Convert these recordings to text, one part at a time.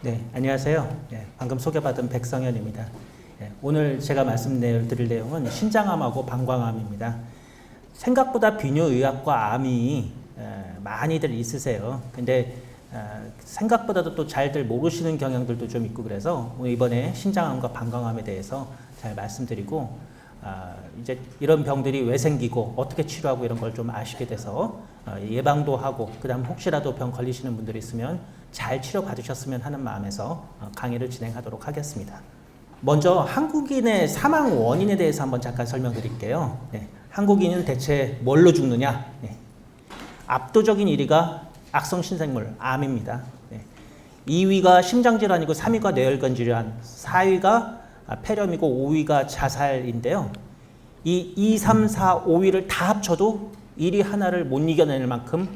네, 안녕하세요. 방금 소개받은 백성현입니다. 오늘 제가 말씀드릴 내용은 신장암하고 방광암입니다. 생각보다 비뇨의학과 암이 많이들 있으세요. 근데 생각보다도 또 잘들 모르시는 경향들도 좀 있고 그래서 오늘 이번에 신장암과 방광암에 대해서 잘 말씀드리고 이제 이런 병들이 왜 생기고 어떻게 치료하고 이런 걸 좀 아시게 돼서 예방도 하고 그다음 혹시라도 병 걸리시는 분들이 있으면 잘 치료 받으셨으면 하는 마음에서 강의를 진행하도록 하겠습니다. 먼저 한국인의 사망 원인에 대해서 한번 잠깐 설명드릴게요. 한국인은 대체 뭘로 죽느냐? 압도적인 1위가 악성신생물, 암입니다. 2위가 심장질환이고 3위가 뇌혈관 질환, 4위가 폐렴이고 5위가 자살인데요. 이 2, 3, 4, 5위를 다 합쳐도 1위 하나를 못 이겨낼 만큼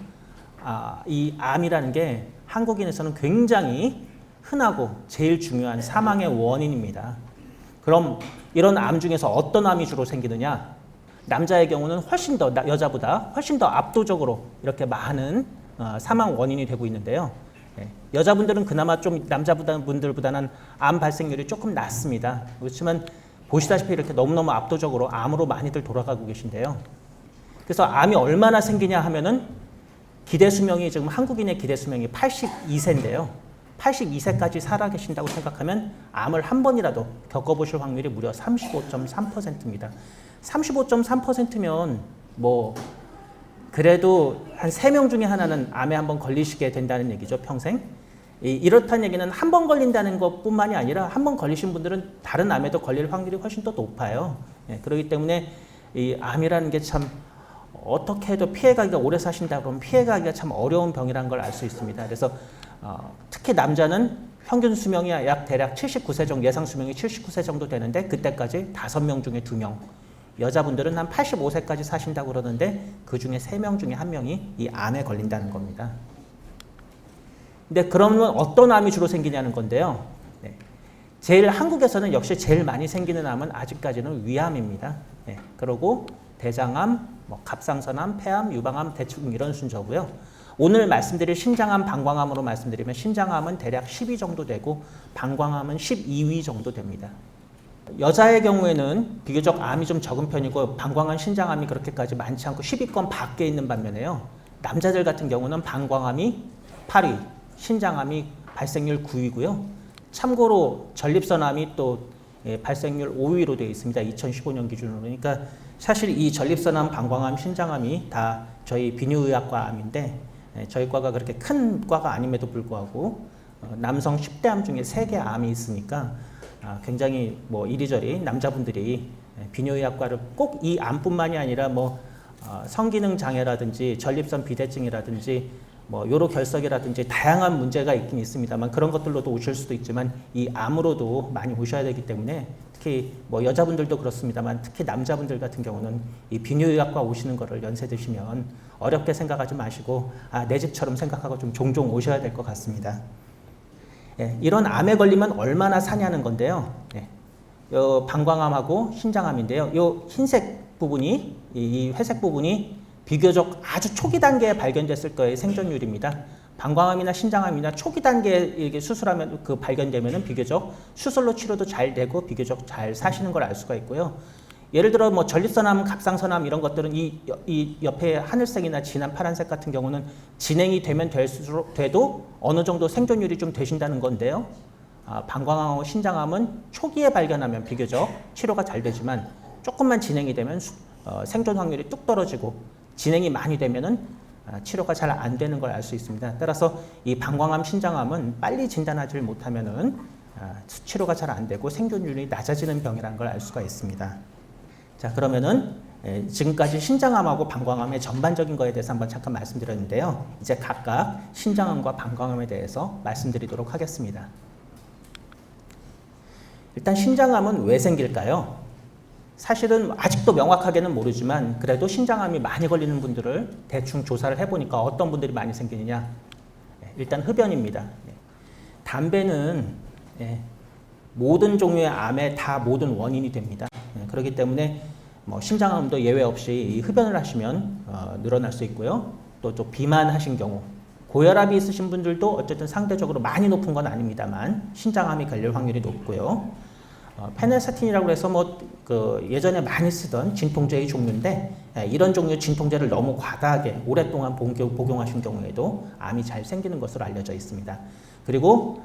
이 암이라는 게 한국인에서는 굉장히 흔하고 제일 중요한 사망의 원인입니다. 그럼 이런 암 중에서 어떤 암이 주로 생기느냐? 남자의 경우는 훨씬 더 여자보다 훨씬 더 압도적으로 이렇게 많은 사망 원인이 되고 있는데요. 여자분들은 그나마 좀 남자분들보다는 암 발생률이 조금 낮습니다. 그렇지만 보시다시피 이렇게 너무너무 압도적으로 암으로 많이들 돌아가고 계신데요. 그래서 암이 얼마나 생기냐 하면은 기대 수명이 지금 한국인의 기대 수명이 82세인데요. 82세까지 살아 계신다고 생각하면 암을 한 번이라도 겪어보실 확률이 무려 35.3%입니다. 35.3%면 뭐 그래도 한 3명 중에 하나는 암에 한번 걸리시게 된다는 얘기죠, 평생. 이렇다는 얘기는 한 번 걸린다는 것뿐만이 아니라 한 번 걸리신 분들은 다른 암에도 걸릴 확률이 훨씬 더 높아요. 그렇기 때문에 이 암이라는 게 참 어떻게 해도 피해가기가 오래 사신다 그러면 피해가기가 참 어려운 병이라는 걸 알 수 있습니다. 그래서 특히 남자는 평균 수명이 약 대략 79세 정도, 예상 수명이 79세 정도 되는데 그때까지 5명 중에 2명, 여자분들은 한 85세까지 사신다고 그러는데 그 중에 3명 중에 1명이 이 암에 걸린다는 겁니다. 근데 그러면 어떤 암이 주로 생기냐는 건데요. 제일 한국에서는 역시 제일 많이 생기는 암은 아직까지는 위암입니다. 그리고 대장암, 갑상선암, 폐암, 유방암 대충 이런 순서고요. 오늘 말씀드릴 신장암, 방광암으로 말씀드리면 신장암은 대략 10위 정도 되고 방광암은 12위 정도 됩니다. 여자의 경우에는 비교적 암이 좀 적은 편이고 방광암, 신장암이 그렇게까지 많지 않고 10위권 밖에 있는 반면에요. 남자들 같은 경우는 방광암이 8위, 신장암이 발생률 9위고요. 참고로 전립선암이 또 발생률 5위로 되어 있습니다. 2015년 기준으로. 그러니까 사실 이 전립선암, 방광암, 신장암이 다 저희 비뇨의학과 암인데 저희 과가 그렇게 큰 과가 아님에도 불구하고 남성 10대 암 중에 3개 암이 있으니까 굉장히 뭐 이리저리 남자분들이 비뇨의학과를 꼭 이 암뿐만이 아니라 뭐 성기능 장애라든지 전립선 비대증이라든지 뭐 요로결석이라든지 다양한 문제가 있긴 있습니다만 그런 것들로도 오실 수도 있지만 이 암으로도 많이 오셔야 되기 때문에 특히 뭐 여자분들도 그렇습니다만 특히 남자분들 같은 경우는 이 비뇨의학과 오시는 거를 연세 드시면 어렵게 생각하지 마시고 내 집처럼 생각하고 좀 종종 오셔야 될 것 같습니다. 이런 암에 걸리면 얼마나 사냐는 건데요. 요 방광암하고 신장암인데요. 요 흰색 부분이 이 회색 부분이 비교적 아주 초기 단계에 발견됐을 거예요. 생존율입니다. 방광암이나 신장암이나 초기 단계에 이게 수술하면 그 발견되면은 비교적 수술로 치료도 잘 되고 비교적 잘 사시는 걸 알 수가 있고요. 예를 들어 뭐 전립선암, 갑상선암 이런 것들은 이 옆에 하늘색이나 진한 파란색 같은 경우는 진행이 되면 될수록 돼도 어느 정도 생존율이 좀 되신다는 건데요. 방광암하고 신장암은 초기에 발견하면 비교적 치료가 잘 되지만 조금만 진행이 되면 생존 확률이 뚝 떨어지고 진행이 많이 되면은 치료가 잘 안 되는 걸 알 수 있습니다. 따라서 이 방광암, 신장암은 빨리 진단하지 못하면은 치료가 잘 안 되고 생존율이 낮아지는 병이라는 걸 알 수가 있습니다. 자, 그러면은 지금까지 신장암하고 방광암의 전반적인 거에 대해서 한번 잠깐 말씀드렸는데요. 이제 각각 신장암과 방광암에 대해서 말씀드리도록 하겠습니다. 일단 신장암은 왜 생길까요? 사실은 아직도 명확하게는 모르지만 그래도 신장암이 많이 걸리는 분들을 대충 조사를 해보니까 어떤 분들이 많이 생기느냐. 일단 흡연입니다. 담배는 모든 종류의 암의 다 모든 원인이 됩니다. 그렇기 때문에 뭐 신장암도 예외 없이 흡연을 하시면 늘어날 수 있고요. 또 비만하신 경우 고혈압이 있으신 분들도 어쨌든 상대적으로 많이 높은 건 아닙니다만 신장암이 걸릴 확률이 높고요. 페네사틴이라고 해서 예전에 많이 쓰던 진통제의 종류인데 이런 종류 진통제를 너무 과다하게 오랫동안 복용하신 경우에도 암이 잘 생기는 것으로 알려져 있습니다. 그리고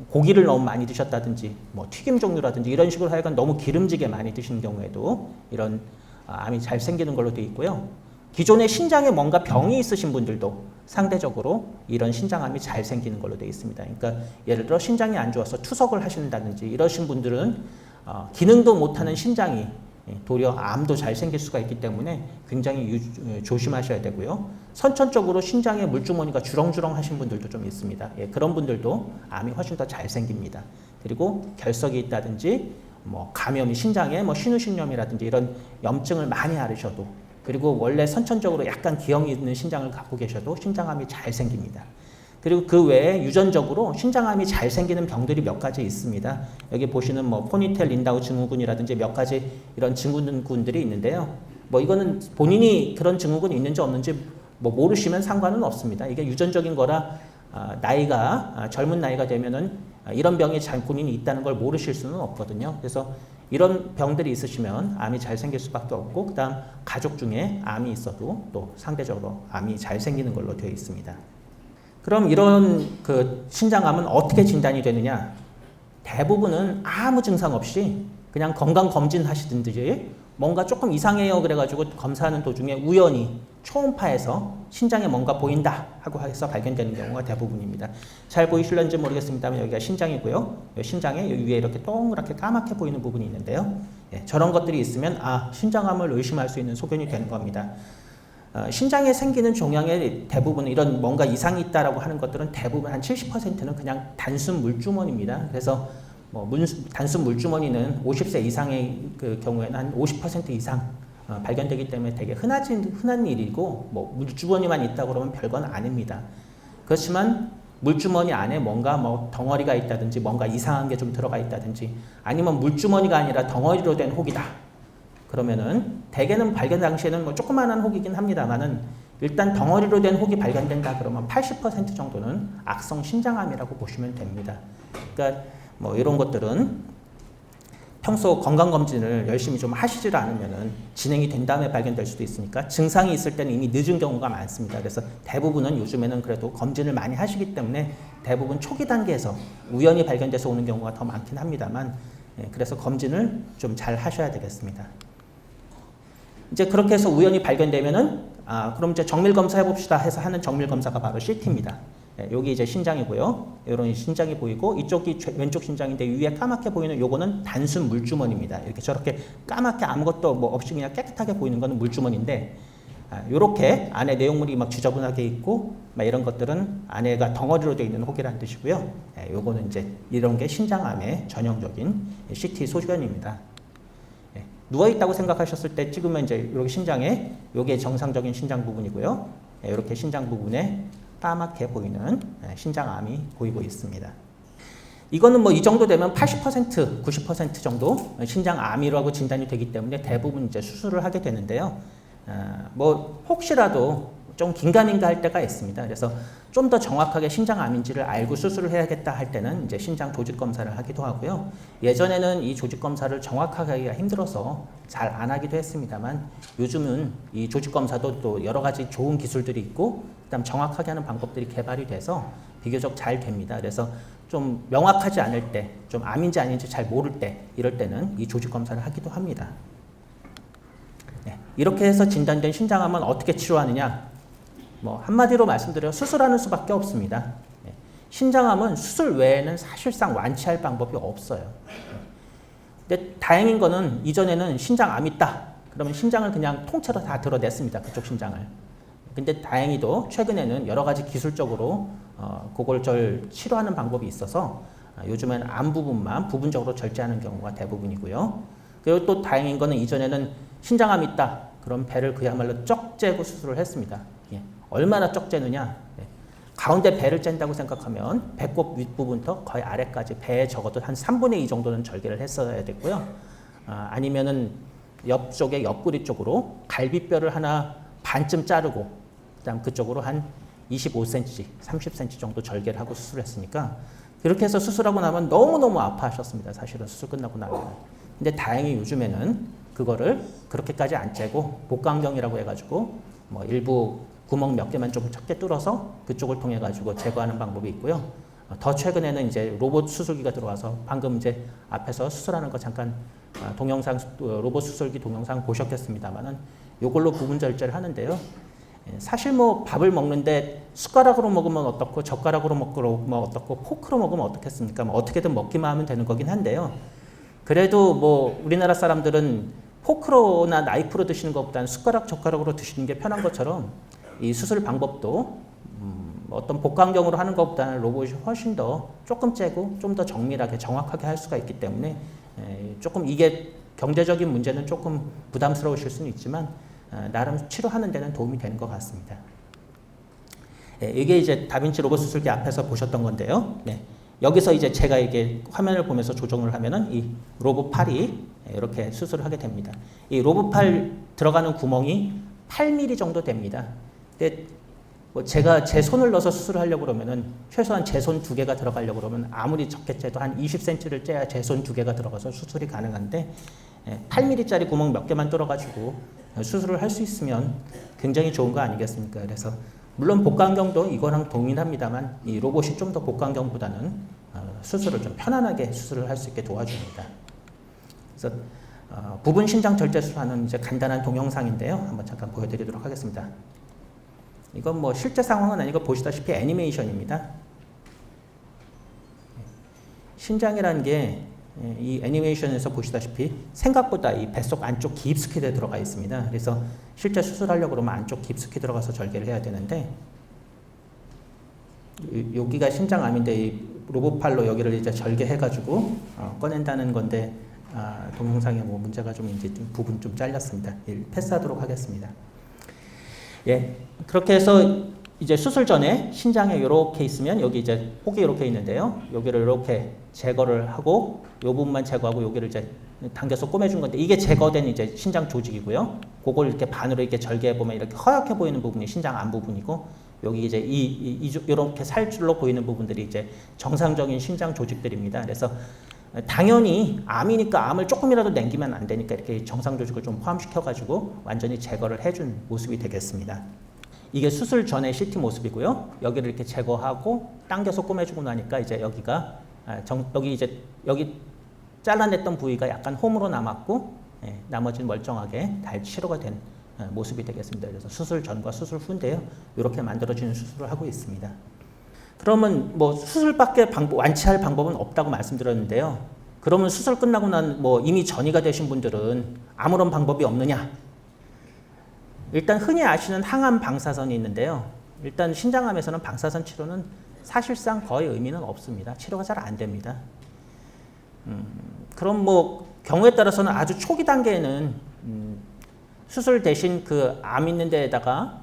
고기를 너무 많이 드셨다든지 튀김 종류라든지 이런 식으로 하여간 너무 기름지게 많이 드시는 경우에도 이런 암이 잘 생기는 걸로 되어 있고요. 기존에 신장에 뭔가 병이 있으신 분들도 상대적으로 이런 신장암이 잘 생기는 걸로 되어 있습니다. 그러니까 예를 들어 신장이 안 좋아서 투석을 하신다든지 이러신 분들은 기능도 못하는 신장이 도리어 암도 잘 생길 수가 있기 때문에 굉장히 조심하셔야 되고요. 선천적으로 신장에 물주머니가 주렁주렁 하신 분들도 좀 있습니다. 그런 분들도 암이 훨씬 더 잘 생깁니다. 그리고 결석이 있다든지 감염이 신장에 신우신염이라든지 이런 염증을 많이 앓으셔도 그리고 원래 선천적으로 약간 기형이 있는 신장을 갖고 계셔도 신장암이 잘 생깁니다. 그리고 그 외에 유전적으로 신장암이 잘 생기는 병들이 몇 가지 있습니다. 여기 보시는 포니텔 린다우 증후군이라든지 몇 가지 이런 증후군들이 있는데요. 이거는 본인이 그런 증후군이 있는지 없는지 모르시면 상관은 없습니다. 이게 유전적인 거라 젊은 나이가 되면은 이런 병이 본인이 있다는 걸 모르실 수는 없거든요. 그래서 이런 병들이 있으시면 암이 잘 생길 수밖에 없고 그다음 가족 중에 암이 있어도 또 상대적으로 암이 잘 생기는 걸로 되어 있습니다. 그럼 이런 신장암은 어떻게 진단이 되느냐? 대부분은 아무 증상 없이 그냥 건강검진 하시든지 뭔가 조금 이상해요 그래가지고 검사하는 도중에 우연히 초음파에서 신장에 뭔가 보인다 하고 해서 발견되는 경우가 대부분입니다. 잘 보이실런지 모르겠습니다만 여기가 신장이고요. 신장에 위에 이렇게 동그랗게 까맣게 보이는 부분이 있는데요. 저런 것들이 있으면 신장암을 의심할 수 있는 소견이 되는 겁니다. 신장에 생기는 종양의 대부분 이런 뭔가 이상이 있다라고 하는 것들은 대부분 한 70%는 그냥 단순 물주머니입니다. 그래서 단순 물주머니는 50세 이상의 경우에는 한 50% 이상 발견되기 때문에 되게 흔한 일이고 물주머니만 있다고 그러면 별건 아닙니다. 그렇지만 물주머니 안에 뭔가 덩어리가 있다든지 뭔가 이상한 게 좀 들어가 있다든지 아니면 물주머니가 아니라 덩어리로 된 혹이다. 그러면은 대개는 발견 당시에는 조그마한 혹이긴 합니다만은 일단 덩어리로 된 혹이 발견된다 그러면 80% 정도는 악성 신장암이라고 보시면 됩니다. 그러니까 이런 것들은 평소 건강검진을 열심히 좀 하시질 않으면은 진행이 된 다음에 발견될 수도 있으니까 증상이 있을 때는 이미 늦은 경우가 많습니다. 그래서 대부분은 요즘에는 그래도 검진을 많이 하시기 때문에 대부분 초기 단계에서 우연히 발견돼서 오는 경우가 더 많긴 합니다만 그래서 검진을 좀 잘 하셔야 되겠습니다. 이제 그렇게 해서 우연히 발견되면은 그럼 이제 정밀 검사 해봅시다 해서 하는 정밀 검사가 바로 CT입니다. 여기 이제 신장이고요. 이런 신장이 보이고 이쪽이 왼쪽 신장인데 위에 까맣게 보이는 요거는 단순 물주머니입니다. 이렇게 저렇게 까맣게 아무것도 없이 그냥 깨끗하게 보이는 거는 물주머니인데 요렇게 안에 내용물이 지저분하게 있고 이런 것들은 안에가 덩어리로 되어 있는 혹이라는 뜻이고요. 요거는 이제 이런 게 신장암의 전형적인 CT 소견입니다. 누워 있다고 생각하셨을 때 찍으면 이제 이렇게 신장에 요게 정상적인 신장 부분이고요. 이렇게 신장 부분에 까맣게 보이는 신장암이 보이고 있습니다. 이거는 이 정도 되면 80%, 90% 정도 신장암이라고 진단이 되기 때문에 대부분 이제 수술을 하게 되는데요. 혹시라도 좀 긴가민가 할 때가 있습니다. 그래서 좀 더 정확하게 신장암인지를 알고 수술을 해야겠다 할 때는 이제 신장 조직 검사를 하기도 하고요. 예전에는 이 조직 검사를 정확하게 하기가 힘들어서 잘 안 하기도 했습니다만 요즘은 이 조직 검사도 또 여러 가지 좋은 기술들이 있고 그다음 정확하게 하는 방법들이 개발이 돼서 비교적 잘 됩니다. 그래서 좀 명확하지 않을 때, 좀 암인지 아닌지 잘 모를 때 이럴 때는 이 조직 검사를 하기도 합니다. 이렇게 해서 진단된 신장암은 어떻게 치료하느냐? 한마디로 말씀드려 수술하는 수밖에 없습니다. 신장암은 수술 외에는 사실상 완치할 방법이 없어요. 근데 다행인 거는 이전에는 신장암 있다. 그러면 신장을 그냥 통째로 다 드러냈습니다. 그쪽 신장을. 근데 다행히도 최근에는 여러 가지 기술적으로 그걸 치료하는 방법이 있어서 요즘엔 암 부분만 부분적으로 절제하는 경우가 대부분이고요. 그리고 또 다행인 거는 이전에는 신장암 있다. 그럼 배를 그야말로 쩍 째고 수술을 했습니다. 얼마나 쩍 째느냐? 가운데 배를 짠다고 생각하면 배꼽 윗부분부터 거의 아래까지 배에 적어도 한 3분의 2 정도는 절개를 했어야 됐고요. 아니면은 옆쪽에 옆구리 쪽으로 갈비뼈를 하나 반쯤 자르고 그다음 그쪽으로 한 25cm, 30cm 정도 절개를 하고 수술했으니까 그렇게 해서 수술하고 나면 너무너무 아파하셨습니다. 사실은 수술 끝나고 나면. 근데 다행히 요즘에는 그거를 그렇게까지 안 째고 복강경이라고 해가지고 뭐 일부 구멍 몇 개만 좀 작게 뚫어서 그쪽을 통해 가지고 제거하는 방법이 있고요. 더 최근에는 이제 로봇 수술기가 들어와서 방금 이제 앞에서 수술하는 거 잠깐 동영상 로봇 수술기 동영상 보셨겠습니다만은 요걸로 부분 절제를 하는데요. 사실 뭐 밥을 먹는데 숟가락으로 먹으면 어떻고 젓가락으로 먹으면 어떻고 포크로 먹으면 어떻겠습니까? 뭐 어떻게든 먹기만 하면 되는 거긴 한데요. 그래도 뭐 우리나라 사람들은 포크로나 나이프로 드시는 것보다는 숟가락, 젓가락으로 드시는 게 편한 것처럼 이 수술 방법도 어떤 복강경으로 하는 것보다는 로봇이 훨씬 더 조금 째고 좀 더 정밀하게 정확하게 할 수가 있기 때문에 조금 이게 경제적인 문제는 조금 부담스러우실 수는 있지만 나름 치료하는 데는 도움이 되는 것 같습니다. 이게 이제 다빈치 로봇 수술기 앞에서 보셨던 건데요. 여기서 이제 제가 이게 화면을 보면서 조정을 하면은 이 로봇 팔이 이렇게 수술을 하게 됩니다. 이 로봇 팔 들어가는 구멍이 8mm 정도 됩니다. 근데 뭐 제가 제 손을 넣어서 수술을 하려고 그러면은 최소한 제 손 2개가 들어가려고 그러면 아무리 적게 째도 한 20cm를 째야 제 손 2개가 들어가서 수술이 가능한데 8mm짜리 구멍 몇 개만 뚫어가지고 수술을 할 수 있으면 굉장히 좋은 거 아니겠습니까? 그래서 물론 복강경도 이거랑 동일합니다만 이 로봇이 좀 더 복강경보다는 수술을 좀 편안하게 수술을 할 수 있게 도와줍니다. 그래서 부분 신장 절제 수술하는 이제 간단한 동영상인데요. 한번 잠깐 보여드리도록 하겠습니다. 이건 뭐 실제 상황은 아니고 보시다시피 애니메이션입니다. 신장이라는 게 이 애니메이션에서 보시다시피 생각보다 이 뱃속 안쪽 깊숙이 들어가 있습니다. 그래서 실제 수술하려고 그러면 안쪽 깊숙이 들어가서 절개를 해야 되는데 여기가 신장암인데 이 로봇팔로 여기를 이제 절개해가지고 꺼낸다는 건데 동영상에 뭐 문제가 좀 이제 좀 부분 좀 잘렸습니다. 패스하도록 하겠습니다. 예, 그렇게 해서 이제 수술 전에 신장에 이렇게 있으면 여기 이제 혹이 이렇게 있는데요. 여기를 이렇게 제거를 하고 이 부분만 제거하고 여기를 이제 당겨서 꼬매준 건데 이게 제거된 이제 신장 조직이고요. 그걸 이렇게 반으로 이렇게 절개해 보면 이렇게 허옇게 보이는 부분이 신장 안 부분이고 여기 이제 이렇게 살줄로 보이는 부분들이 이제 정상적인 신장 조직들입니다. 그래서 당연히 암이니까 암을 조금이라도 남기면 안 되니까 이렇게 정상 조직을 좀 포함시켜가지고 완전히 제거를 해준 모습이 되겠습니다. 이게 수술 전의 CT 모습이고요. 여기를 이렇게 제거하고 당겨서 꼬매주고 나니까 이제 여기가 여기 잘라냈던 부위가 약간 홈으로 남았고 나머지는 멀쩡하게 잘 치료가 된 모습이 되겠습니다. 그래서 수술 전과 수술 후인데요. 이렇게 만들어지는 수술을 하고 있습니다. 그러면 뭐 수술밖에 완치할 방법은 없다고 말씀드렸는데요. 그러면 수술 끝나고 난 뭐 이미 전이가 되신 분들은 아무런 방법이 없느냐? 일단 흔히 아시는 항암 방사선이 있는데요. 일단 신장암에서는 방사선 치료는 사실상 거의 의미는 없습니다. 치료가 잘 안 됩니다. 그럼 뭐 경우에 따라서는 아주 초기 단계에는 수술 대신 그 암 있는 데에다가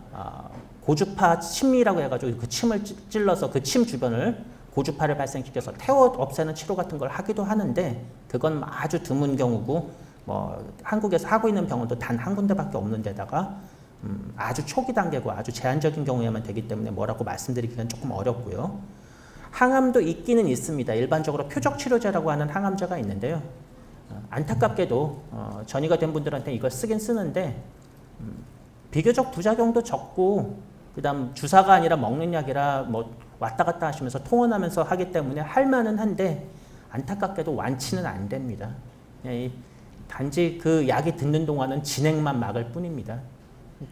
고주파 침미라고 해가지고 그 침을 찔러서 그 침 주변을 고주파를 발생시켜서 태워 없애는 치료 같은 걸 하기도 하는데 그건 아주 드문 경우고 뭐 한국에서 하고 있는 병원도 단 한 군데밖에 없는 데다가 아주 초기 단계고 아주 제한적인 경우에만 되기 때문에 뭐라고 말씀드리기는 조금 어렵고요. 항암도 있기는 있습니다. 일반적으로 표적 치료제라고 하는 항암제가 있는데요. 안타깝게도 전이가 된 분들한테 이걸 쓰긴 쓰는데 비교적 부작용도 적고 그다음 주사가 아니라 먹는 약이라 뭐 왔다 갔다 하시면서 통원하면서 하기 때문에 할 만은 한데 안타깝게도 완치는 안 됩니다. 단지 그 약이 듣는 동안은 진행만 막을 뿐입니다.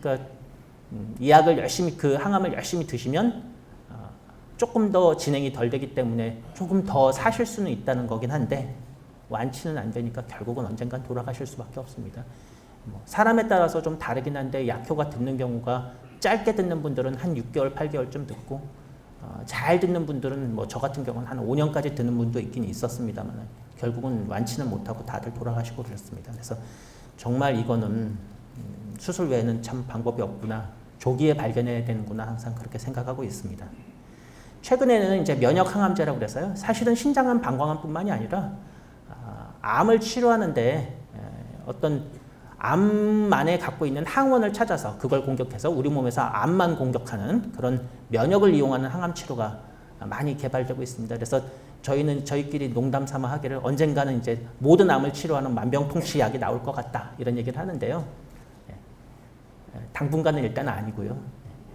그러니까 이 약을 열심히 그 항암을 열심히 드시면 조금 더 진행이 덜 되기 때문에 조금 더 사실 수는 있다는 거긴 한데 완치는 안 되니까 결국은 언젠간 돌아가실 수밖에 없습니다. 사람에 따라서 좀 다르긴 한데 약효가 듣는 경우가 짧게 듣는 분들은 한 6개월, 8개월쯤 듣고 잘 듣는 분들은 뭐 저 같은 경우는 한 5년까지 듣는 분도 있긴 있었습니다만 결국은 완치는 못하고 다들 돌아가시고 그랬습니다. 그래서 정말 이거는 수술 외에는 참 방법이 없구나. 조기에 발견해야 되는구나. 항상 그렇게 생각하고 있습니다. 최근에는 이제 면역 항암제라고 그래서요. 사실은 신장암, 방광암뿐만이 아니라 암을 치료하는데 어떤 암만에 갖고 있는 항원을 찾아서 그걸 공격해서 우리 몸에서 암만 공격하는 그런 면역을 이용하는 항암 치료가 많이 개발되고 있습니다. 그래서 저희는 저희끼리 농담 삼아 하기를 언젠가는 이제 모든 암을 치료하는 만병통치 약이 나올 것 같다 이런 얘기를 하는데요. 당분간은 일단 아니고요.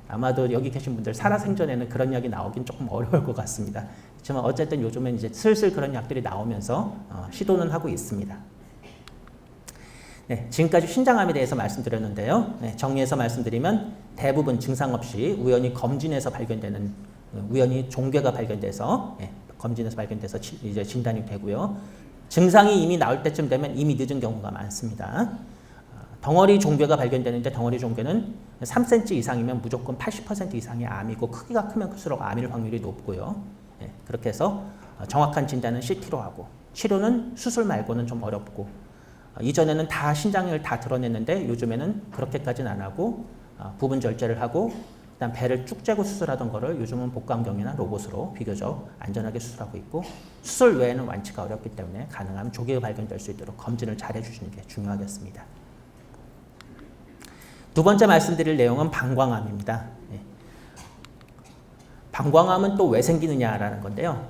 아마도 여기 계신 분들 살아생전에는 그런 약이 나오긴 조금 어려울 것 같습니다. 그렇지만 어쨌든 요즘엔 이제 슬슬 그런 약들이 나오면서 시도는 하고 있습니다. 네, 지금까지 신장암에 대해서 말씀드렸는데요. 네, 정리해서 말씀드리면 대부분 증상 없이 우연히 검진에서 발견되는 우연히 종괴가 발견돼서 검진에서 발견돼서 이제 진단이 되고요. 증상이 이미 나올 때쯤 되면 이미 늦은 경우가 많습니다. 덩어리 종괴가 발견되는데 덩어리 종괴는 3cm 이상이면 무조건 80% 이상의 암이고 크기가 크면 클수록 암일 확률이 높고요. 그렇게 해서 정확한 진단은 CT로 하고 치료는 수술 말고는 좀 어렵고 이전에는 다 신장을 다 드러냈는데 요즘에는 그렇게까지는 안 하고 부분 절제를 하고 그다음 배를 쭉 째고 수술하던 거를 요즘은 복강경이나 로봇으로 비교적 안전하게 수술하고 있고 수술 외에는 완치가 어렵기 때문에 가능하면 조기에 발견될 수 있도록 검진을 잘 해주시는 게 중요하겠습니다. 두 번째 말씀드릴 내용은 방광암입니다. 방광암은 또 왜 생기느냐라는 건데요.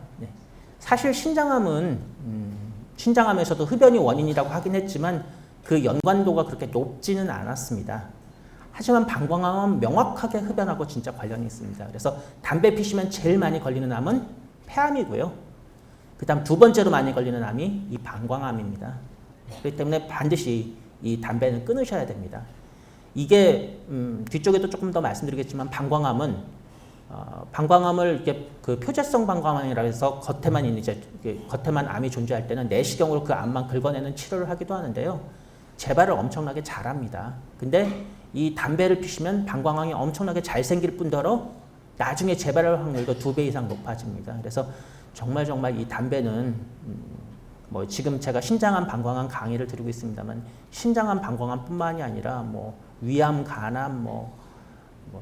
사실 신장암은 신장암에서도 흡연이 원인이라고 하긴 했지만 그 연관도가 그렇게 높지는 않았습니다. 하지만 방광암은 명확하게 흡연하고 진짜 관련이 있습니다. 그래서 담배 피시면 제일 많이 걸리는 암은 폐암이고요. 그 다음 두 번째로 많이 걸리는 암이 이 방광암입니다. 그렇기 때문에 반드시 이 담배는 끊으셔야 됩니다. 이게 뒤쪽에도 조금 더 말씀드리겠지만 방광암을 이렇게 그 표재성 방광암이라고 해서 겉에만 있는 이제 겉에만 암이 존재할 때는 내시경으로 그 암만 긁어내는 치료를 하기도 하는데요. 재발을 엄청나게 잘합니다. 근데 이 담배를 피시면 방광암이 엄청나게 잘 생길 뿐더러 나중에 재발할 확률도 2배 이상 높아집니다. 그래서 정말 이 담배는 뭐 지금 제가 신장암, 방광암 강의를 드리고 있습니다만 신장암, 방광암뿐만이 아니라 뭐 위암, 간암, 뭐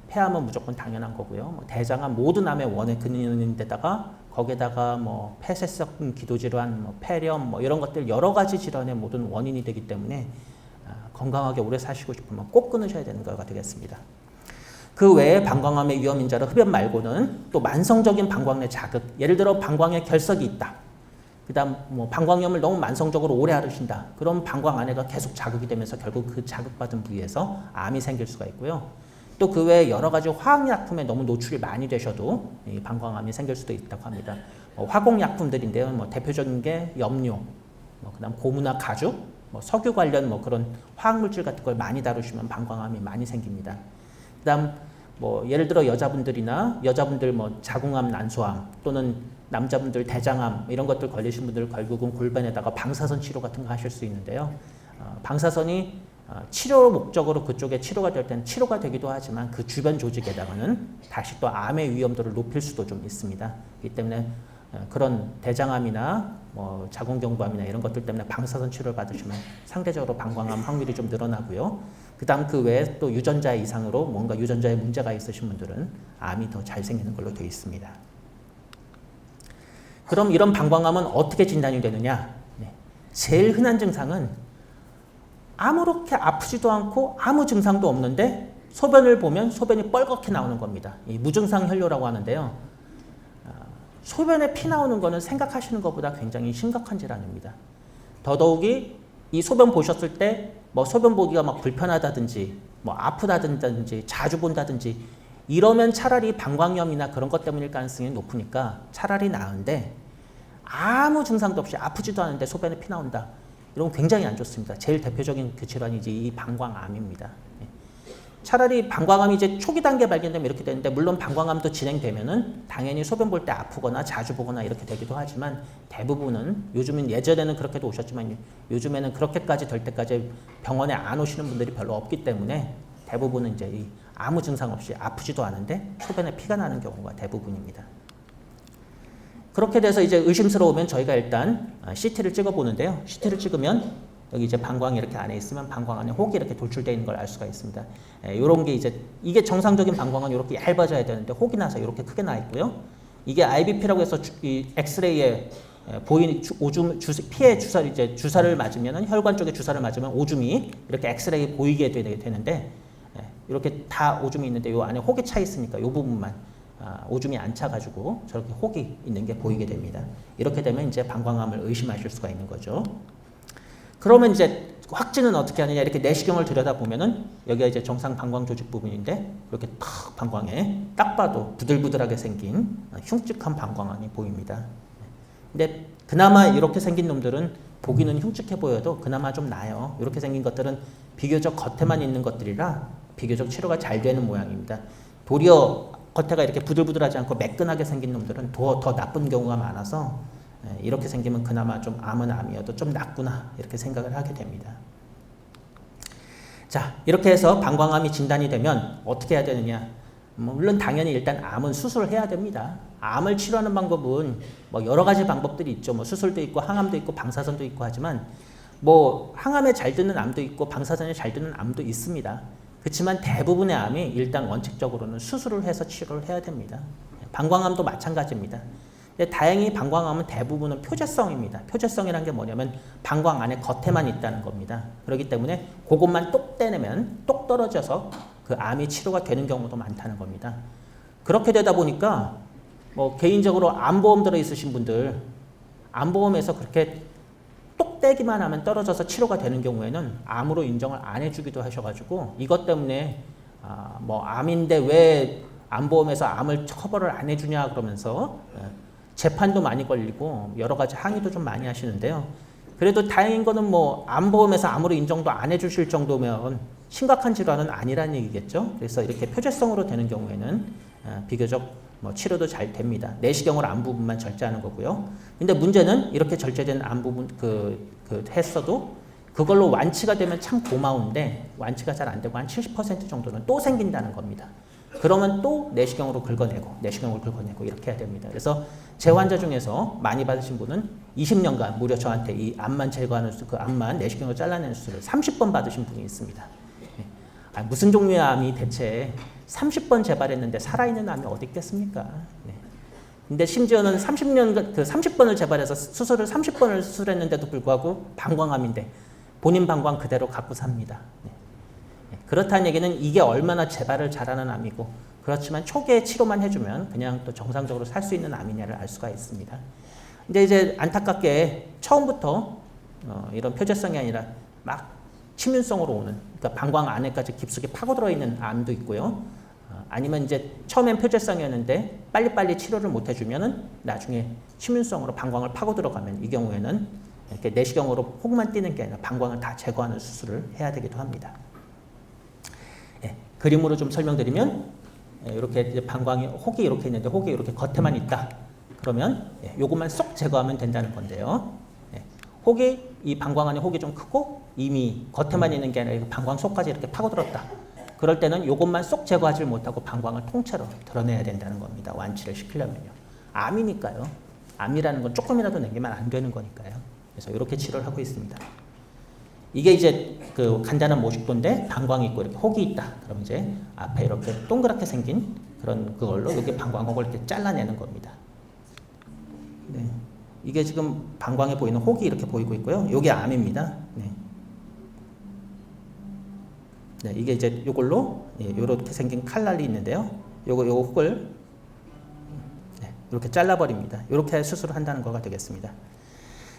폐암은 무조건 당연한 거고요. 뭐 대장암 모든 암의 원의 근인데다가 거기에다가 뭐 폐쇄성 기도질환, 뭐 폐렴, 뭐 이런 것들 여러 가지 질환의 모든 원인이 되기 때문에 건강하게 오래 사시고 싶으면 꼭 끊으셔야 되는 거가 되겠습니다. 그 외에 방광암의 위험 인자로 흡연 말고는 또 만성적인 방광내 자극, 예를 들어 방광에 결석이 있다. 그다음 뭐 방광염을 너무 만성적으로 오래 앓으신다. 그럼 방광 안에가 계속 자극이 되면서 결국 그 자극받은 부위에서 암이 생길 수가 있고요. 또 그 외에 여러 가지 화학약품에 너무 노출이 많이 되셔도 이 방광암이 생길 수도 있다고 합니다. 화공약품들인데요. 뭐 대표적인 게 염료, 그다음 고무나 가죽, 석유 관련 그런 화학물질 같은 걸 많이 다루시면 방광암이 많이 생깁니다. 그다음 예를 들어 여자분들 자궁암, 난소암 또는 남자분들 대장암 이런 것들 걸리신 분들 결국은 골반에다가 방사선 치료 같은 거 하실 수 있는데요. 방사선이 치료 목적으로 그쪽에 치료가 될 때는 치료가 되기도 하지만 그 주변 조직에다가는 다시 또 암의 위험도를 높일 수도 좀 있습니다. 그렇기 때문에 그런 대장암이나 자궁경부암이나 이런 것들 때문에 방사선 치료를 받으시면 상대적으로 방광암 확률이 좀 늘어나고요. 그 다음 그 외에 또 유전자 이상으로 뭔가 유전자에 문제가 있으신 분들은 암이 더 잘 생기는 걸로 되어 있습니다. 그럼 이런 방광암은 어떻게 진단이 되느냐? 제일 흔한 증상은 아무렇게 아프지도 않고 아무 증상도 없는데 소변을 보면 소변이 뻘겋게 나오는 겁니다. 이 무증상 혈뇨라고 하는데요. 소변에 피 나오는 거는 생각하시는 것보다 굉장히 심각한 질환입니다. 더더욱이 이 소변 보셨을 때 소변 보기가 막 불편하다든지 아프다든지 자주 본다든지 이러면 차라리 방광염이나 그런 것 때문일 가능성이 높으니까 차라리 나은데 아무 증상도 없이 아프지도 않은데 소변에 피 나온다. 이런 건 굉장히 안 좋습니다. 제일 대표적인 그 질환이 이제 이 방광암입니다. 차라리 방광암이 이제 초기 단계 발견되면 이렇게 되는데 물론 방광암도 진행되면은 당연히 소변 볼 때 아프거나 자주 보거나 이렇게 되기도 하지만 대부분은 요즘은 예전에는 그렇게도 오셨지만 요즘에는 그렇게까지 될 때까지 병원에 안 오시는 분들이 별로 없기 때문에 대부분은 이제 이 아무 증상 없이 아프지도 않은데 소변에 피가 나는 경우가 대부분입니다. 그렇게 돼서 이제 의심스러우면 저희가 일단 CT를 찍어 보는데요. CT를 찍으면 여기 이제 방광이 이렇게 안에 있으면 방광 안에 혹이 이렇게 돌출되어 있는 걸 알 수가 있습니다. 이런 게 이게 정상적인 방광은 이렇게 얇아져야 되는데 혹이 나서 이렇게 크게 나 있고요. 이게 IBP라고 해서 이 엑스레이에 보이는 오줌 피해 주사를 이제 주사를 맞으면 혈관 쪽에 주사를 맞으면 오줌이 이렇게 엑스레이 보이게 되는데 이렇게 다 오줌이 있는데 요 안에 혹이 차 있으니까 요 부분만 오줌이 안 차가지고 저렇게 혹이 있는 게 보이게 됩니다. 이렇게 되면 이제 방광암을 의심하실 수가 있는 거죠. 그러면 이제 확진은 어떻게 하느냐 이렇게 내시경을 들여다보면은 여기가 이제 정상 방광 조직 부분인데 이렇게 탁 방광에 딱 봐도 부들부들하게 생긴 흉측한 방광암이 보입니다. 근데 그나마 이렇게 생긴 놈들은 보기는 흉측해 보여도 그나마 좀 나아요. 이렇게 생긴 것들은 비교적 겉에만 있는 것들이라 비교적 치료가 잘 되는 모양입니다. 도리어 겉에가 이렇게 부들부들하지 않고 매끈하게 생긴 놈들은 더 나쁜 경우가 많아서 이렇게 생기면 그나마 좀 암은 암이어도 좀 낫구나 이렇게 생각을 하게 됩니다. 자, 이렇게 해서 방광암이 진단이 되면 어떻게 해야 되느냐? 물론 당연히 일단 암은 수술을 해야 됩니다. 암을 치료하는 방법은 뭐 여러 가지 방법들이 있죠. 뭐 수술도 있고 항암도 있고 방사선도 있고 하지만 뭐 항암에 잘 드는 암도 있고 방사선에 잘 드는 암도 있습니다. 그렇지만 대부분의 암이 일단 원칙적으로는 수술을 해서 치료를 해야 됩니다. 방광암도 마찬가지입니다. 근데 다행히 방광암은 대부분은 표재성입니다. 표재성이라는 게 뭐냐면 방광 안에 겉에만 있다는 겁니다. 그렇기 때문에 그것만 똑 떼내면 똑 떨어져서 그 암이 치료가 되는 경우도 많다는 겁니다. 그렇게 되다 보니까 뭐 개인적으로 암보험 들어 있으신 분들 암보험에서 그렇게 똑 떼기만 하면 떨어져서 치료가 되는 경우에는 암으로 인정을 안 해주기도 하셔가지고 이것 때문에 뭐 암인데 왜 암보험에서 암을 커버를 안 해주냐 그러면서 재판도 많이 걸리고 여러 가지 항의도 좀 많이 하시는데요. 그래도 다행인 거는 뭐 암보험에서 암으로 인정도 안 해주실 정도면 심각한 질환은 아니라는 얘기겠죠. 그래서 이렇게 표재성으로 되는 경우에는 비교적 뭐 치료도 잘 됩니다. 내시경으로 암 부분만 절제하는 거고요. 근데 문제는 이렇게 절제된 암 부분 했어도 그걸로 완치가 되면 참 고마운데 완치가 잘 안 되고 한 70% 정도는 또 생긴다는 겁니다. 그러면 또 내시경으로 긁어내고 이렇게 해야 됩니다. 그래서 제 환자 중에서 많이 받으신 분은 20년간 무려 저한테 이 암만 제거하는 수, 그 암만 내시경으로 잘라내는 수술을 30번 받으신 분이 있습니다. 무슨 종류의 암이 대체 30번 재발했는데 살아있는 암이 어디 있겠습니까? 근데 심지어는 30번을 재발해서 수술을 30번을 수술했는데도 불구하고 방광암인데 본인 방광 그대로 갖고 삽니다. 그렇다는 얘기는 이게 얼마나 재발을 잘하는 암이고 그렇지만 초기에 치료만 해주면 그냥 또 정상적으로 살 수 있는 암이냐를 알 수가 있습니다. 근데 이제 안타깝게 처음부터 이런 표재성이 아니라 막 침윤성으로 오는 그러니까 방광 안에까지 깊숙이 파고들어 있는 암도 있고요. 아니면 이제 처음엔 표재성이었는데 빨리빨리 치료를 못 해주면은 나중에 침윤성으로 방광을 파고 들어가면 이 경우에는 이렇게 내시경으로 혹만 띄는 게 아니라 방광을 다 제거하는 수술을 해야 되기도 합니다. 그림으로 좀 설명드리면 이렇게 이제 방광이 혹이 이렇게 있는데 혹이 이렇게 겉에만 있다. 그러면 요것만 쏙 제거하면 된다는 건데요. 혹이 이 방광 안에 혹이 좀 크고 이미 겉에만 있는 게 아니라 방광 속까지 이렇게 파고들었다. 그럴 때는 요것만 쏙 제거하지 못하고 방광을 통째로 드러내야 된다는 겁니다. 완치를 시키려면요. 암이니까요. 암이라는 건 조금이라도 남기면 안 되는 거니까요. 그래서 이렇게 치료를 하고 있습니다. 이게 이제 그 간단한 모식도인데 방광이 있고 이렇게 혹이 있다. 그럼 이제 앞에 이렇게 동그랗게 생긴 그런 그걸로 여기 방광혹을 이렇게 잘라내는 겁니다. 네. 이게 지금 방광에 보이는 혹이 이렇게 보이고 있고요. 이게 암입니다. 네. 네, 이게 이제 요걸로 이렇게 생긴 칼날이 있는데요. 요거 혹을 이렇게 잘라버립니다. 이렇게 수술을 한다는 거가 되겠습니다.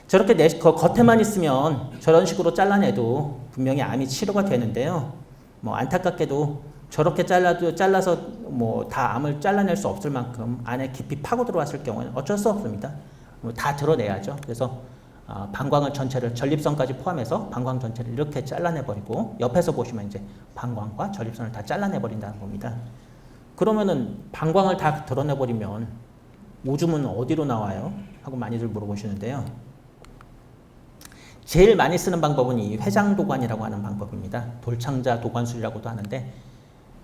저렇게 겉에만 있으면 저런 식으로 잘라내도 분명히 암이 치료가 되는데요. 뭐 안타깝게도 저렇게 잘라서 뭐 다 암을 잘라낼 수 없을 만큼 안에 깊이 파고 들어왔을 경우는 어쩔 수 없습니다. 다 드러내야죠. 그래서 방광을 전체를 전립선까지 포함해서 방광 전체를 이렇게 잘라내버리고 옆에서 보시면 이제 방광과 전립선을 다 잘라내버린다는 겁니다. 그러면은 방광을 다 드러내버리면 오줌은 어디로 나와요? 하고 많이들 물어보시는데요. 제일 많이 쓰는 방법은 이 회장도관이라고 하는 방법입니다. 돌창자 도관술이라고도 하는데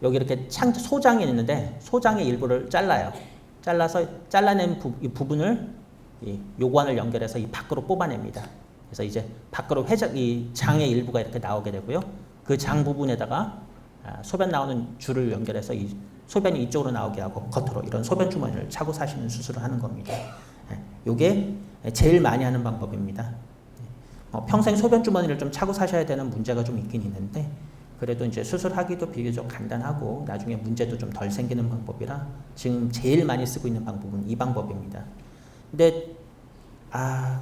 여기 이렇게 소장이 있는데 소장의 일부를 잘라요. 잘라서 잘라낸 부분을 이 요관을 연결해서 이 밖으로 뽑아냅니다. 그래서 이제 밖으로 이 장의 일부가 이렇게 나오게 되고요. 그 장 부분에다가 소변 나오는 줄을 연결해서 이 소변이 이쪽으로 나오게 하고 겉으로 이런 소변 주머니를 차고 사시는 수술을 하는 겁니다. 요게 제일 많이 하는 방법입니다. 평생 소변 주머니를 좀 차고 사셔야 되는 문제가 좀 있긴 있는데 그래도 이제 수술하기도 비교적 간단하고 나중에 문제도 좀 덜 생기는 방법이라 지금 제일 많이 쓰고 있는 방법은 이 방법입니다. 근데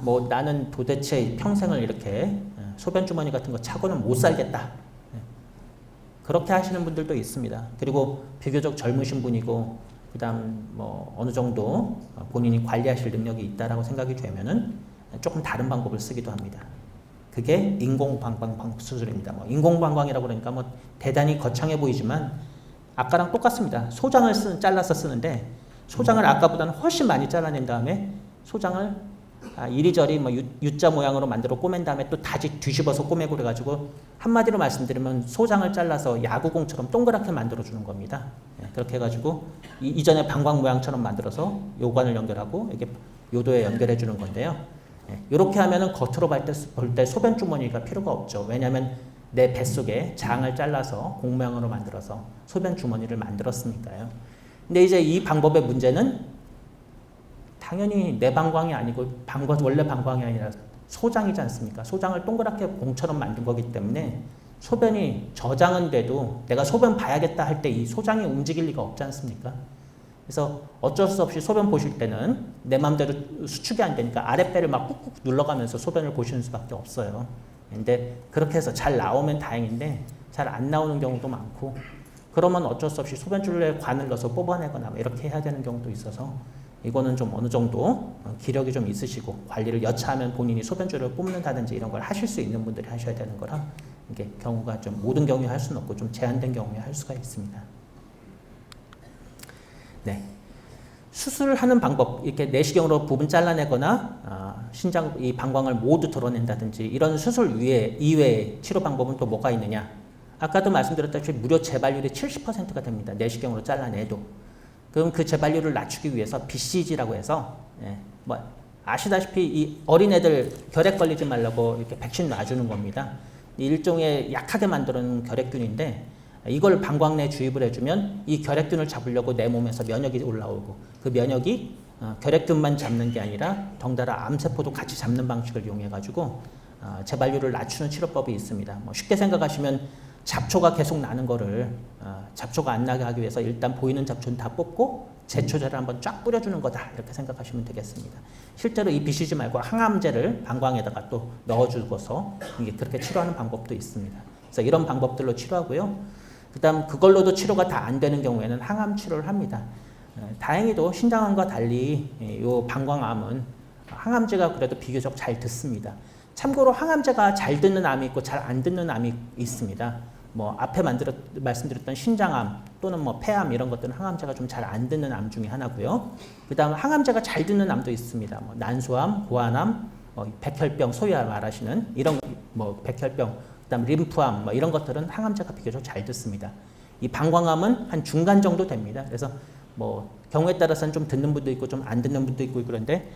뭐 나는 도대체 평생을 이렇게 소변 주머니 같은 거 차고는 못 살겠다. 그렇게 하시는 분들도 있습니다. 그리고 비교적 젊으신 분이고 그다음 뭐 어느 정도 본인이 관리하실 능력이 있다라고 생각이 되면은 조금 다른 방법을 쓰기도 합니다. 그게 인공방광 수술입니다. 뭐 인공방광이라고 그러니까 뭐 대단히 거창해 보이지만 아까랑 똑같습니다. 소장을 잘라서 쓰는데 소장을 아까보다는 훨씬 많이 잘라낸 다음에 소장을 이리저리 뭐 U자 모양으로 만들어 꼬맨 다음에 또 다시 뒤집어서 꼬매고 그래가지고 한마디로 말씀드리면 소장을 잘라서 야구공처럼 동그랗게 만들어주는 겁니다. 그렇게 해가지고 이전에 방광 모양처럼 만들어서 요관을 연결하고 이게 요도에 연결해 주는 건데요. 이렇게 하면은 겉으로 볼 때 소변 주머니가 필요가 없죠. 왜냐하면 내 뱃속에 장을 잘라서 공 모양으로 만들어서 소변 주머니를 만들었으니까요. 근데 이제 이 방법의 문제는 당연히 내 방광이 아니고 원래 방광이 아니라 소장이지 않습니까? 소장을 동그랗게 공처럼 만든 거기 때문에 소변이 저장은 돼도 내가 소변 봐야겠다 할 때 이 소장이 움직일 리가 없지 않습니까? 그래서 어쩔 수 없이 소변 보실 때는 내 마음대로 수축이 안 되니까 아랫배를 막 꾹꾹 눌러가면서 소변을 보시는 수밖에 없어요. 근데 그렇게 해서 잘 나오면 다행인데 잘 안 나오는 경우도 많고 그러면 어쩔 수 없이 소변줄에 관을 넣어서 뽑아내거나 이렇게 해야 되는 경우도 있어서 이거는 좀 어느 정도 기력이 좀 있으시고 관리를 여차하면 본인이 소변줄을 뽑는다든지 이런 걸 하실 수 있는 분들이 하셔야 되는 거라 이게 경우가 좀 모든 경우에 할 수는 없고 좀 제한된 경우에 할 수가 있습니다. 네. 수술하는 방법, 이렇게 내시경으로 부분 잘라내거나 신장 이 방광을 모두 드러낸다든지 이런 수술 이외의 치료 방법은 또 뭐가 있느냐? 아까도 말씀드렸다시피 무려 재발률이 70%가 됩니다. 내시경으로 잘라내도. 그럼 그 재발률을 낮추기 위해서 BCG라고 해서 뭐 아시다시피 이 어린애들 결핵 걸리지 말라고 이렇게 백신 놔주는 겁니다. 일종의 약하게 만드는 결핵균인데 이걸 방광 내에 주입을 해주면 이 결핵균을 잡으려고 내 몸에서 면역이 올라오고 그 면역이 결핵균만 잡는 게 아니라 덩달아 암세포도 같이 잡는 방식을 이용해가지고 재발률을 낮추는 치료법이 있습니다. 뭐 쉽게 생각하시면 잡초가 계속 나는 거를 잡초가 안 나게 하기 위해서 일단 보이는 잡초는 다 뽑고 제초제를 한번 쫙 뿌려주는 거다 이렇게 생각하시면 되겠습니다. 실제로 이 BCG 말고 항암제를 방광에다가 또 넣어주고서 이게 그렇게 치료하는 방법도 있습니다. 그래서 이런 방법들로 치료하고요. 그다음 그걸로도 치료가 다 안 되는 경우에는 항암 치료를 합니다. 다행히도 신장암과 달리 이 방광암은 항암제가 그래도 비교적 잘 듣습니다. 참고로 항암제가 잘 듣는 암이 있고 잘 안 듣는 암이 있습니다. 뭐 앞에 말씀드렸던 신장암 또는 뭐 폐암 이런 것들은 항암제가 좀 잘 안 듣는 암 중에 하나고요. 그다음 항암제가 잘 듣는 암도 있습니다. 뭐 난소암, 고환암, 백혈병 소위 말하시는 이런 뭐 백혈병, 그다음 림프암 뭐 이런 것들은 항암제가 비교적 잘 듣습니다. 이 방광암은 한 중간 정도 됩니다. 그래서 뭐 경우에 따라서는 좀 듣는 분도 있고 좀 안 듣는 분도 있고 그런데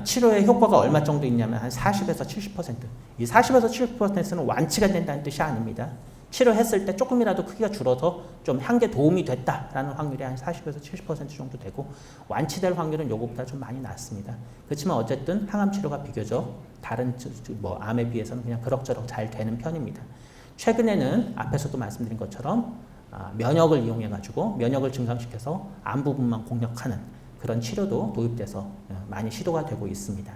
치료의 효과가 얼마 정도 있냐면 한 40에서 70%. 이 40에서 70%는 완치가 된다는 뜻이 아닙니다. 치료했을 때 조금이라도 크기가 줄어서 좀 한개 도움이 됐다라는 확률이 한 40에서 70% 정도 되고 완치될 확률은 요거보다 좀 많이 낮습니다. 그렇지만 어쨌든 항암 치료가 비교적 다른 뭐 암에 비해서는 그냥 그럭저럭 잘 되는 편입니다. 최근에는 앞에서도 말씀드린 것처럼 면역을 이용해 가지고 면역을 증강시켜서 암 부분만 공략하는 그런 치료도 도입돼서 많이 시도가 되고 있습니다.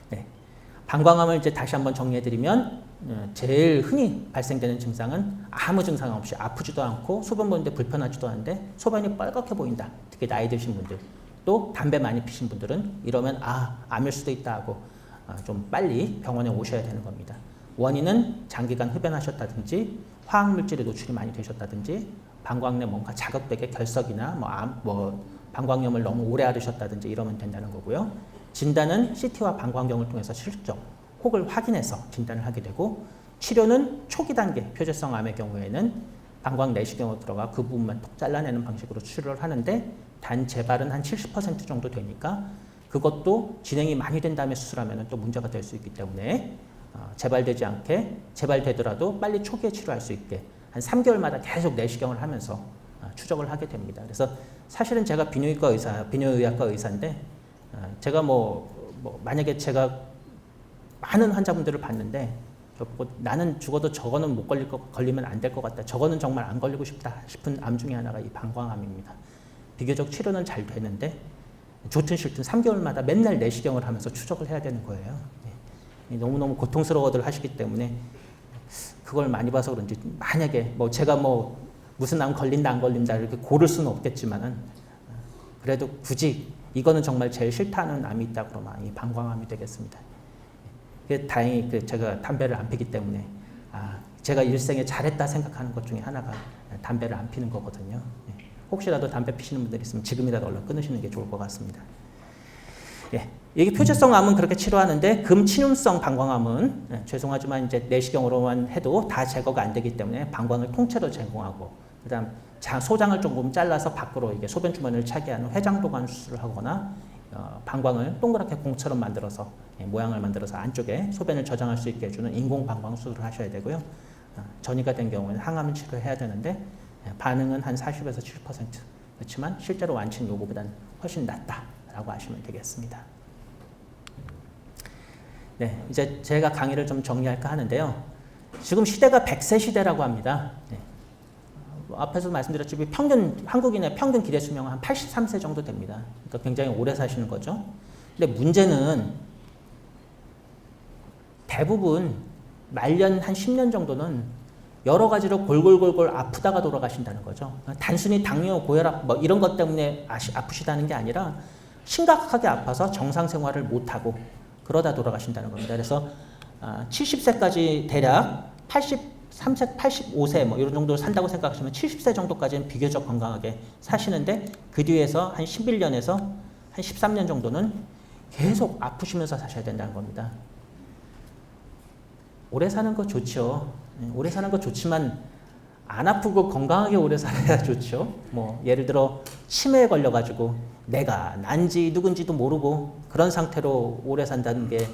네. 방광암을 이제 다시 한번 정리해드리면 제일 흔히 발생되는 증상은 아무 증상 없이 아프지도 않고 소변 보는데 불편하지도 않은데 소변이 빨갛게 보인다. 특히 나이 드신 분들 또 담배 많이 피신 분들은 이러면 암일 수도 있다 하고 좀 빨리 병원에 오셔야 되는 겁니다. 원인은 장기간 흡연하셨다든지 화학물질에 노출이 많이 되셨다든지 방광 내 뭔가 자극되게 결석이나 방광염을 너무 오래 앓으셨다든지 이러면 된다는 거고요. 진단은 CT와 방광경을 통해서 실적 혹을 확인해서 진단을 하게 되고 치료는 초기 단계 표재성 암의 경우에는 방광 내시경으로 들어가 그 부분만 톡 잘라내는 방식으로 치료를 하는데 단 재발은 한 70% 정도 되니까 그것도 진행이 많이 된 다음에 수술하면 또 문제가 될 수 있기 때문에 재발되지 않게 재발되더라도 빨리 초기에 치료할 수 있게 한 3개월마다 계속 내시경을 하면서 추적을 하게 됩니다. 그래서 사실은 제가 비뇨의학과 의사인데 제가 만약에 제가 많은 환자분들을 봤는데 저보고 나는 죽어도 저거는 못 걸리면 안 될 것 같다. 저거는 정말 안 걸리고 싶다 싶은 암 중에 하나가 이 방광암입니다. 비교적 치료는 잘 되는데 좋든 싫든 3개월마다 맨날 내시경을 하면서 추적을 해야 되는 거예요. 너무너무 고통스러워들 하시기 때문에 그걸 많이 봐서 그런지 만약에 제가 무슨 암 걸린다 안 걸린다 이렇게 고를 수는 없겠지만은 그래도 굳이 이거는 정말 제일 싫다는 암이 있다 그러면 이 방광암이 되겠습니다. 다행히 제가 담배를 안 피기 때문에 제가 일생에 잘했다 생각하는 것 중에 하나가 담배를 안 피는 거거든요. 혹시라도 담배 피시는 분들 있으면 지금이라도 얼른 끊으시는 게 좋을 것 같습니다. 이게 표재성 암은 그렇게 치료하는데 금침윤성 방광암은 죄송하지만 이제 내시경으로만 해도 다 제거가 안 되기 때문에 방광을 통째로 제거하고 그다음 소장을 조금 잘라서 밖으로 이게 소변 주머니를 차게 하는 회장도관 수술을 하거나 방광을 동그랗게 공처럼 만들어서 모양을 만들어서 안쪽에 소변을 저장할 수 있게 해주는 인공 방광 수술을 하셔야 되고요. 전이가 된 경우에는 항암 치료해야 되는데 반응은 한 40에서 70%. 그렇지만 실제로 완치는 요거보다는 훨씬 낫다라고 하시면 되겠습니다. 네, 이제 제가 강의를 좀 정리할까 하는데요. 지금 시대가 100세 시대라고 합니다. 앞에서 말씀드렸지만 한국인의 평균 기대 수명은 한 83세 정도 됩니다. 그러니까 굉장히 오래 사시는 거죠. 근데 문제는 대부분 말년 한 10년 정도는 여러 가지로 골골골골 아프다가 돌아가신다는 거죠. 단순히 당뇨, 고혈압 이런 것 때문에 아프시다는 게 아니라 심각하게 아파서 정상 생활을 못하고 그러다 돌아가신다는 겁니다. 그래서 70세까지 대략 83세, 85세 이런 정도 산다고 생각하시면 70세 정도까지는 비교적 건강하게 사시는데 그 뒤에서 한 11년에서 한 13년 정도는 계속 아프시면서 사셔야 된다는 겁니다. 오래 사는 거 좋죠. 오래 사는 거 좋지만 안 아프고 건강하게 오래 살아야 좋죠. 예를 들어 치매에 걸려가지고 내가 난지 누군지도 모르고 그런 상태로 오래 산다는 게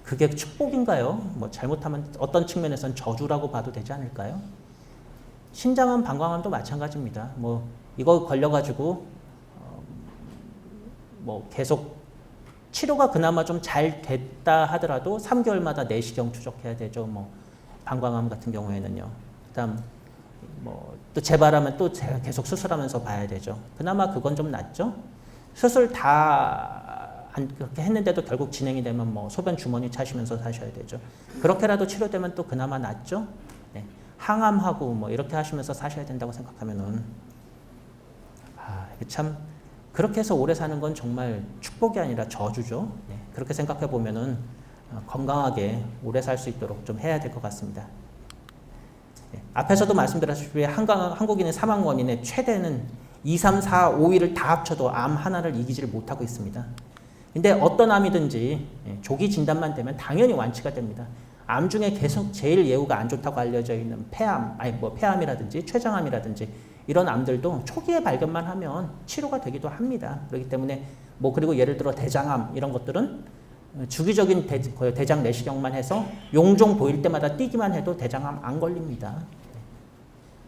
그게 축복인가요? 잘못하면 어떤 측면에서는 저주라고 봐도 되지 않을까요? 신장암, 방광암도 마찬가지입니다. 이거 걸려가지고 계속 치료가 그나마 좀 잘 됐다 하더라도 3개월마다 내시경 추적해야 되죠. 방광암 같은 경우에는요. 그다음 또 재발하면 또 계속 수술하면서 봐야 되죠. 그나마 그건 좀 낫죠. 수술 다 그렇게 했는데도 결국 진행이 되면 소변 주머니 차시면서 사셔야 되죠. 그렇게라도 치료되면 또 그나마 낫죠. 네. 항암하고 이렇게 하시면서 사셔야 된다고 생각하면은 참 그렇게 해서 오래 사는 건 정말 축복이 아니라 저주죠. 네. 그렇게 생각해 보면은 건강하게 오래 살 수 있도록 좀 해야 될 것 같습니다. 네. 앞에서도 말씀드렸다시피 한국인의 사망 원인의 최대는 2, 3, 4, 5위를 다 합쳐도 암 하나를 이기지를 못하고 있습니다. 근데 어떤 암이든지 조기 진단만 되면 당연히 완치가 됩니다. 암 중에 계속 제일 예후가 안 좋다고 알려져 있는 폐암, 폐암이라든지 췌장암이라든지 이런 암들도 초기에 발견만 하면 치료가 되기도 합니다. 그렇기 때문에 그리고 예를 들어 대장암 이런 것들은 주기적인 대장 내시경만 해서 용종 보일 때마다 뛰기만 해도 대장암 안 걸립니다.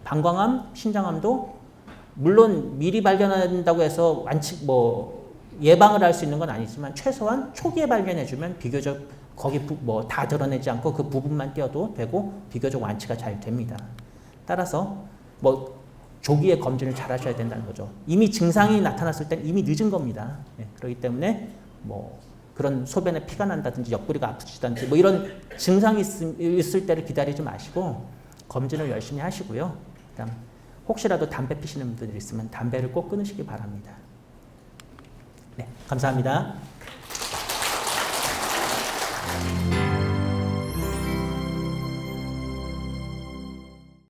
방광암, 신장암도 물론 미리 발견한다고 해서 예방을 할 수 있는 건 아니지만 최소한 초기에 발견해주면 비교적 거기 다 드러내지 않고 그 부분만 띄어도 되고 비교적 완치가 잘 됩니다. 따라서 조기에 검진을 잘 하셔야 된다는 거죠. 이미 증상이 나타났을 땐 이미 늦은 겁니다. 그렇기 때문에 그런 소변에 피가 난다든지 옆구리가 아프시다든지 이런 증상이 있을 때를 기다리지 마시고 검진을 열심히 하시고요. 그다음 혹시라도 담배 피시는 분들이 있으면 담배를 꼭 끊으시기 바랍니다. 네, 감사합니다.